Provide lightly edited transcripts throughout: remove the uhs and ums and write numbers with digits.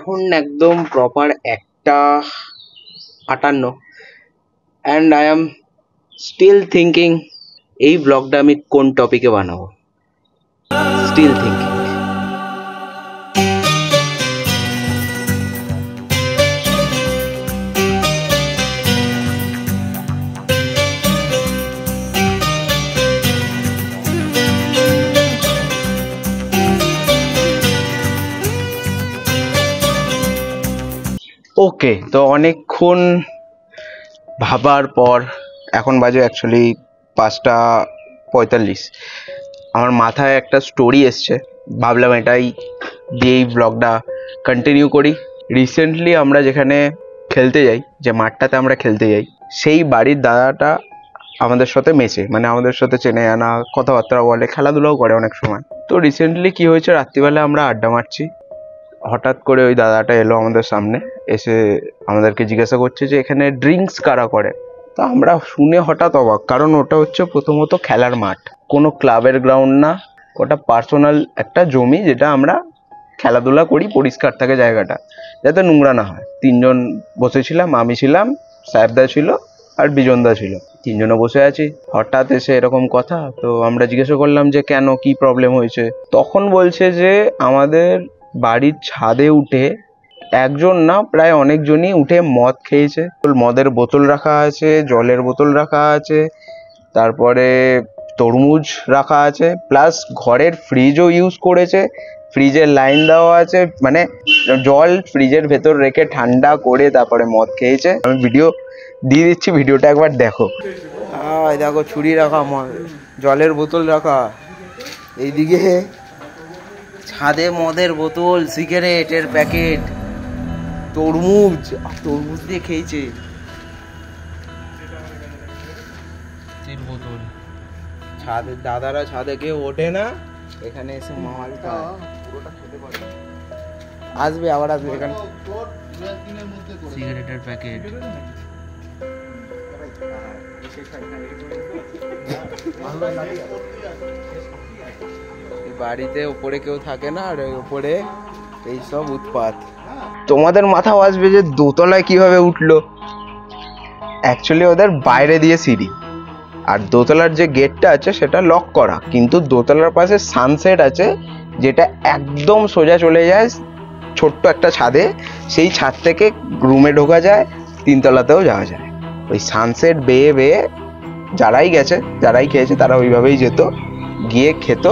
এখন একদম proper 1:58 and I am still thinking এই ব্লগটা আমি কোন টপিকে বানাবো। Still thinking. ওকে, তো অনেকক্ষণ ভাবার পর এখন বাজে অ্যাকচুয়ালি 5:45। আমার মাথায় একটা স্টোরি এসছে, ভাবলাম এটাই দিয়ে এই ব্লগটা কন্টিনিউ করি। রিসেন্টলি আমরা যেখানে খেলতে যাই, যে মাঠটাতে আমরা খেলতে যাই, সেই বাড়ির দাদাটা আমাদের সাথে মেশে, মানে আমাদের সাথে চেনে জানা, কথাবার্তা বলে, খেলাধুলাও করে অনেক সময়। তো রিসেন্টলি কি হয়েছে, রাত্রিবেলা আমরা আড্ডা মারছি, হঠাৎ করে ওই দাদাটা এলো আমাদের সামনে, এসে আমাদেরকে জিজ্ঞাসা করছে যে এখানে ড্রিঙ্কস কারা করে। তো আমরা শুনে হঠাৎ অবাক, কারণ ওটা হচ্ছে প্রথমত খেলার মাঠ, কোনো ক্লাবের গ্রাউন্ড না, ওটা পার্সোনাল একটা জমি, যেটা আমরা খেলাধুলা করি, পরিষ্কার থাকে জায়গাটা, যাতে নোংরা না হয়। 3জন বসেছিলাম, আমি ছিলাম, সাহেবদা ছিল আর বিজনদা ছিল, 3জনে বসে আছি। হঠাৎ এসে এরকম কথা, তো আমরা জিজ্ঞাসা করলাম যে কেন, কি প্রবলেম হয়েছে। তখন বলছে যে আমাদের বাড়ির ছাদে উঠে একজন না, প্রায় অনেকজনই উঠে মদ খেয়েছে। মদের বোতল রাখা আছে, জলের বোতল রাখা আছে, তারপরে তরমুজ রাখা আছে, প্লাস ঘরের ফ্রিজও ইউজ করেছে, ফ্রিজের লাইন দেওয়া আছে, মানে জল ফ্রিজের ভেতর রেখে ঠান্ডা করে তারপরে মদ খেয়েছে। আমি ভিডিও দিয়ে দিচ্ছি, ভিডিওটা একবার দেখো। দেখো ছুরি রাখা, জলের বোতল রাখা, এইদিকে ছাদে মদের বোতল, সিগারেটের প্যাকেট, তরমুজ দিয়ে খেয়েছে, বোতল। ছাদে দাদারা ছাদে কেউ ওঠে না, এখানে এসে মাল খায়, পুরোটা খেতে পারে। আসবে, আবার আসবে এখানে। সিগারেটের প্যাকেট, বাড়িতে ওপরে কেউ থাকে না, আর ওপরে এইসব উৎপাত। তোমাদের মাথাও আসবে যে দোতলায় কিভাবে উঠলো। অ্যাকচুয়ালি ওদের বাইরে দিয়ে সিঁড়ি, আর দোতলার যে গেটটা আছে সেটা লক করা, কিন্তু দোতলার পাশে সানসেট আছে, যেটা একদম সোজা চলে যায় ছোট্ট একটা ছাদে। সেই ছাদ থেকে রুমে ঢোকা যায়, 3তলাতেও যাওয়া যায়। ওই সানসেট বেয়ে বেয়ে যারাই গেছে, যারাই খেয়েছে, তারা ওইভাবেই যেত, গিয়ে খেত,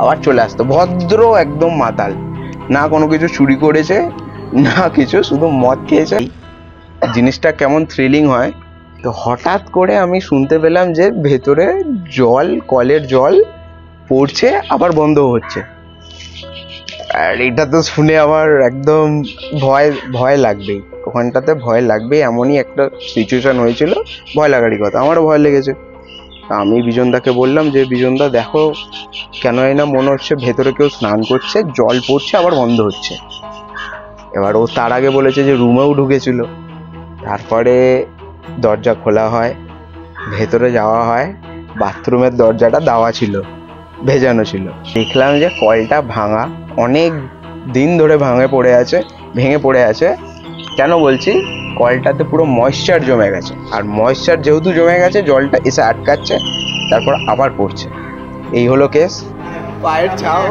আবার চলে আসতো। ভদ্র একদম মাতাল, না কোনো কিছু চুরি করেছে না কিছু, শুধু মদ খেয়েছে। জিনিসটা কেমন থ্রিলিং হয়। তো হঠাৎ করে আমি শুনতে পেলাম যে ভেতরে জল, কলের জল পড়ছে, আবার বন্ধ হচ্ছে। আর এটা তো শুনে আমার একদম ভয় লাগবেই, ওখানটাতে ভয় লাগবেই, এমনই একটা সিচুয়েশন হয়েছিল। ভয় লাগারই কথা, আমারও ভয় লেগেছে। আমি বিজনদাকে বললাম যে বিজনদা দেখো, কেন না মনে হচ্ছে ভেতরে কেউ স্নান করছে, জল পড়ছে আবার বন্ধ হচ্ছে। এবার ও তার আগে বলেছে যে রুমেও ঢুকেছিল। তারপরে দরজা খোলা হয়, ভেতরে যাওয়া হয়, বাথরুমের দরজাটা দেওয়া ছিল, ভেজানো ছিল। দেখলাম যে কলটা ভাঙা, অনেক দিন ধরে ভেঙে পড়ে আছে। কেন বলছি, কলটাতে পুরো ময়েশ্চার জমে গেছে, আর ময়েশ্চার যেহেতু জমে গেছে, জলটা এসে আটকাচ্ছে, তারপর আবার পড়ছে। এই হলো কেস। পায়ের ছাপ,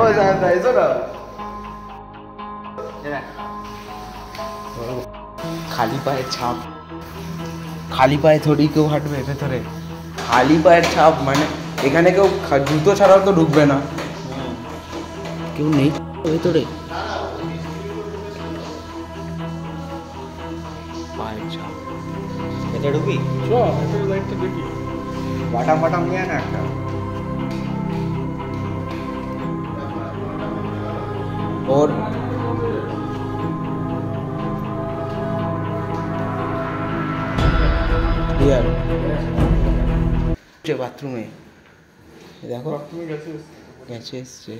খালি পায়ের ছাপ, খালি পায়ে থোড়ি কেউ হাঁটবে ভেতরে, খালি পায়ের ছাপ, মানে এখানে কেউ জুতো ছাড়াও তো ঢুকবে না, কেউ নেই ভেতরে। পায়ের ছাপ, এটা ঢুকি, লাইটটা দেখি, বাটা নিয়ে না একটা। ওর বাথরুমে দেখো, গেছে এসছে।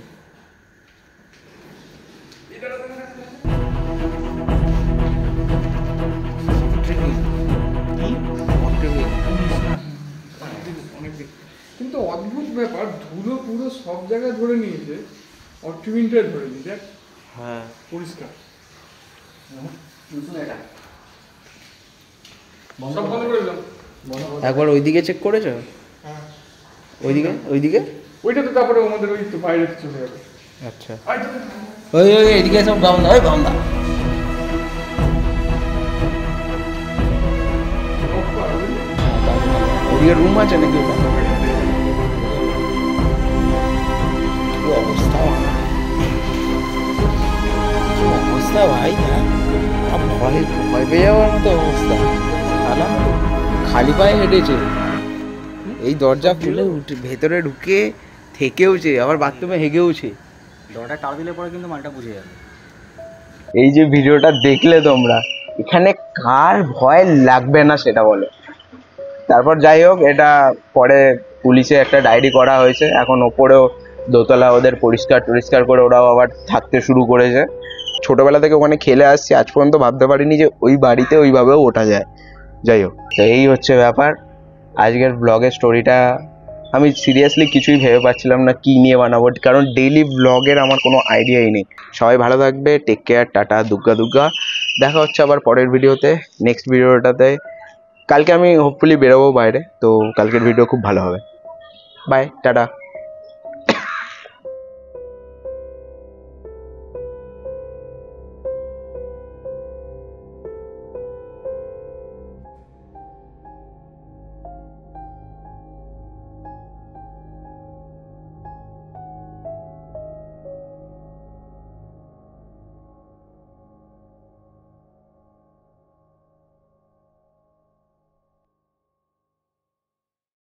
কিন্তু অদ্ভুত ব্যাপার, ধুলো পুরো সব জায়গায় ধরে নিয়েছে, অট্টিমিনটা ধরে নিয়েছে। হ্যাঁ, পরিষ্কার সব বন্ধ করে দিলাম। একবার ওইদিকে চেক করেছো? হ্যাঁ ওইদিকে ওইটা তো তারপরে আমাদের ওই তো বাইরে চলে যাবে। আচ্ছা আয় তো। ওই এদিকে সব গামদা গামদা ওদিকে রুম আছে নাকি? কি অবস্থা ভাই, ভয় ভয় পেয়ে যাওয়ার মতো অবস্থা। খালি পায়ে হেঁটেছে, এই দরজা খুলে উঠে ভেতরে ঢুকে থেকেওছে, আবার বাথরুমে হেগেওছে। দরজা টাল দিলে পরে কিন্তু মালটা বুঝে যাবে। এই যে ভিডিওটা দেখলে তোমরা, এখানে কার ভয় লাগবে না সেটা বলো। তারপর যাই হোক, এটা পরে পুলিশে একটা ডায়েরি করা হয়েছে। এখন ওপরেও দোতলা ওদের পরিষ্কার করে ওরাও আবার থাকতে শুরু করেছে। ছোটবেলা থেকে ওখানে খেলে আসছি, আজ পর্যন্ত ভাবতে পারিনি যে ওই বাড়িতে ওইভাবেও ওঠা যায়। যাই হোক, তো এই হচ্ছে ব্যাপার। আজকের ব্লগের স্টোরিটা আমি সিরিয়াসলি কিছুই ভেবে পাচ্ছিলাম না কি নিয়ে বানাবো, কারণ ডেইলি ব্লগের আমার কোনো আইডিয়াই নেই। সবাই ভালো থাকবে, টেক কেয়ার, টাটা, দুগ্গা। দেখা হচ্ছে আবার পরের ভিডিওতে, নেক্সট ভিডিওটাতে। কালকে আমি হোপফুলি বেরোবো বাইরে, তো কালকের ভিডিও খুব ভালো হবে। Bye, tata.